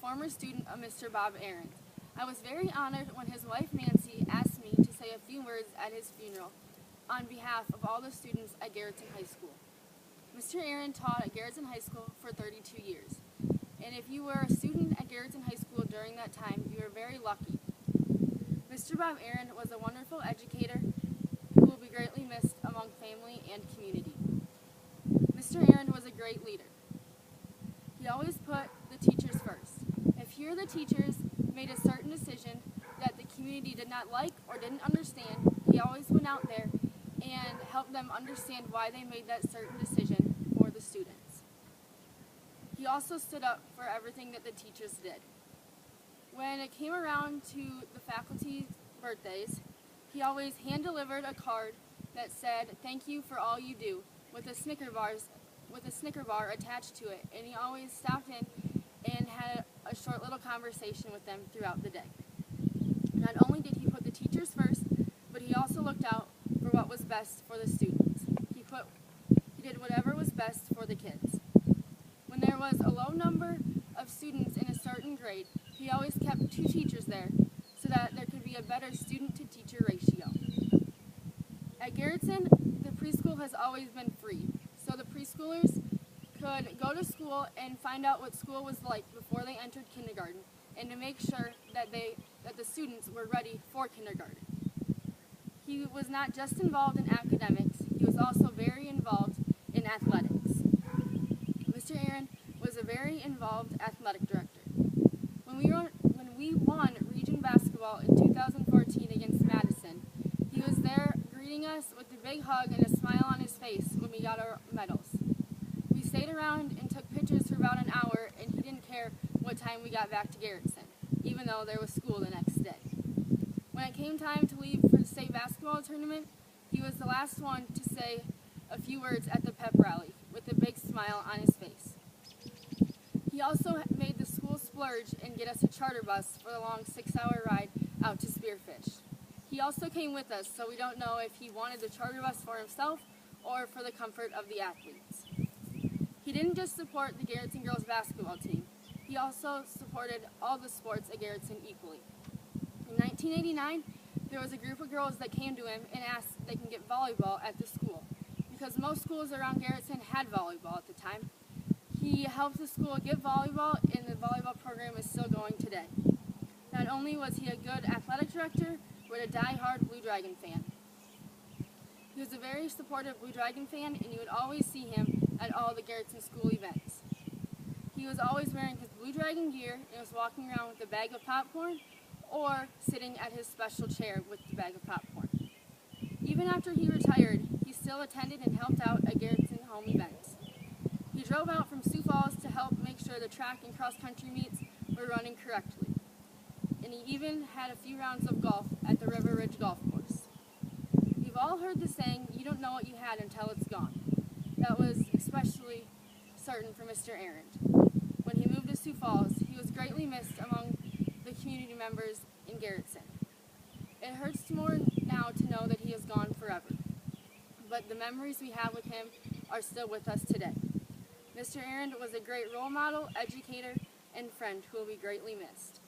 former student of Mr. Bob Aaron. I was very honored when his wife Nancy asked me to say a few words at his funeral on behalf of all the students at Garrettson High School. Mr. Aaron taught at Garrettson High School for 32 years, and if you were a student at Garrettson High School during that time, you were very lucky. Mr. Bob Aaron was a wonderful educator who will be greatly missed among family and community. Mr. Aaron was a great leader. He always put the teachers first. If he or the teachers made a certain decision that the community did not like or didn't understand, he always went out there and helped them understand why they made that certain decision for the students. He also stood up for everything that the teachers did. When it came around to the faculty's birthdays, he always hand-delivered a card that said, "Thank you for all you do," with a Snicker bar attached to it, and he always stopped in and had a short little conversation with them throughout the day. Not only did he put the teachers first, but he also looked out for what was best for the students. He did whatever was best for the kids. When there was a low number of students in a certain grade, he always kept 2 teachers there so that there could be a better student-to-teacher ratio. At Garrettson, the preschool has always been free, so the preschoolers could go to school and find out what school was like before they entered kindergarten, and to make sure that the students were ready for kindergarten. He was not just involved in academics, he was also very involved in athletics. Mr. Aaron was a very involved athletic director. When we won region basketball in 2014 against Madison, he was there greeting us with a big hug and a smile on his face when we got our medals. We stayed around and took pictures for about an hour, and he didn't care what time we got back to Garrettson, even though there was school the next day. When it came time to leave for the state basketball tournament, he was the last one to say a few words at the pep rally with a big smile on his face. He also made the school splurge and get us a charter bus for the long 6-hour ride out to Spearfish. He also came with us, so we don't know if he wanted the charter bus for himself or for the comfort of the athletes. He didn't just support the Garrettson girls basketball team, he also supported all the sports at Garrettson equally. In 1989, there was a group of girls that came to him and asked if they can get volleyball at the school, because most schools around Garrettson had volleyball at the time. He helped the school get volleyball, and the volleyball program is still going today. Not only was he a good athletic director, but a die-hard Blue Dragon fan. He was a very supportive Blue Dragon fan, and you would always see him at all the Garrettson school events. He was always wearing his Blue Dragon gear and was walking around with a bag of popcorn or sitting at his special chair with the bag of popcorn. Even after he retired, he still attended and helped out at Garrettson home events. He drove out from Sioux Falls to help make sure the track and cross-country meets were running correctly. And he even had a few rounds of golf at the River Ridge Golf Course. You've all heard the saying, "You don't know what you had until it's gone." That was especially certain for Mr. Aaron. When he moved to Sioux Falls, he was greatly missed among the community members in Garrettson. It hurts more now to know that he is gone forever, but the memories we have with him are still with us today. Mr. Aaron was a great role model, educator, and friend who will be greatly missed.